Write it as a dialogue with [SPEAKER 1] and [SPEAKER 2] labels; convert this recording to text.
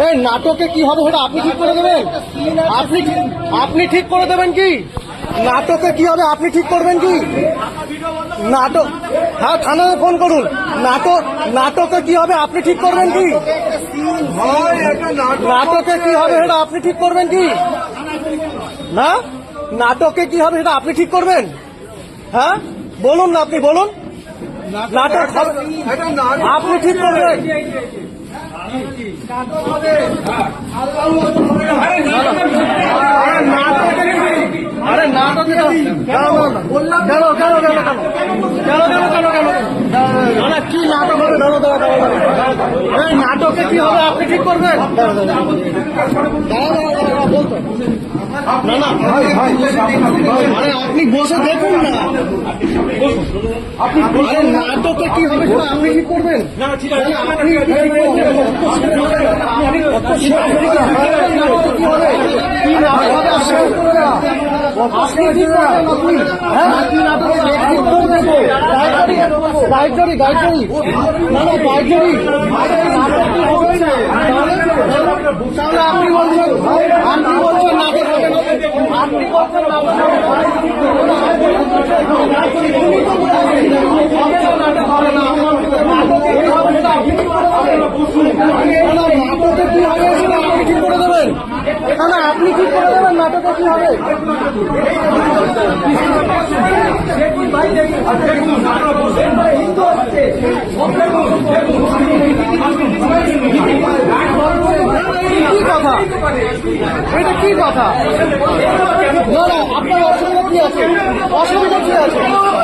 [SPEAKER 1] এই নাটকে কি হবে সেটা আপনি ঠিক করে দেবেন? আপনি ঠিক করে দেবেন কি? নাটকে কি হবে আপনি ঠিক করবেন কি? নাটক, হ্যাঁ থানায় ফোন করুন। নাটকে কি হবে আপনি ঠিক করবেন কি? নাটকে কি হবে সেটা আপনি ঠিক করবেন কি? না, নাটকে কি হবে সেটা আপনি ঠিক করবেন? হ্যাঁ বলুন না, আপনি বলুন। নাটক আপনি ঠিক করবেন? আরে নাটকে কি নাটক হবে? এই নাটকে কি হবে আপনি ঠিক করবেন? বলতো না না ভাই ভাই, আরে আপনি বসে দেখুন না। আপনি নাটকে কি হবে সেটা আপনি ঠিক করবেন? না ঠিক আছে, আপনি তাহলে আপনি বলছেন নাটক হবে না, আপনি বলছেন নাটকে কি হবে সেটা আপনি ঠিক করে দেবেন? না আপনি ঠিক করে দেবেন নাটকে কি হবে? কি কথা? এটা কি কথা?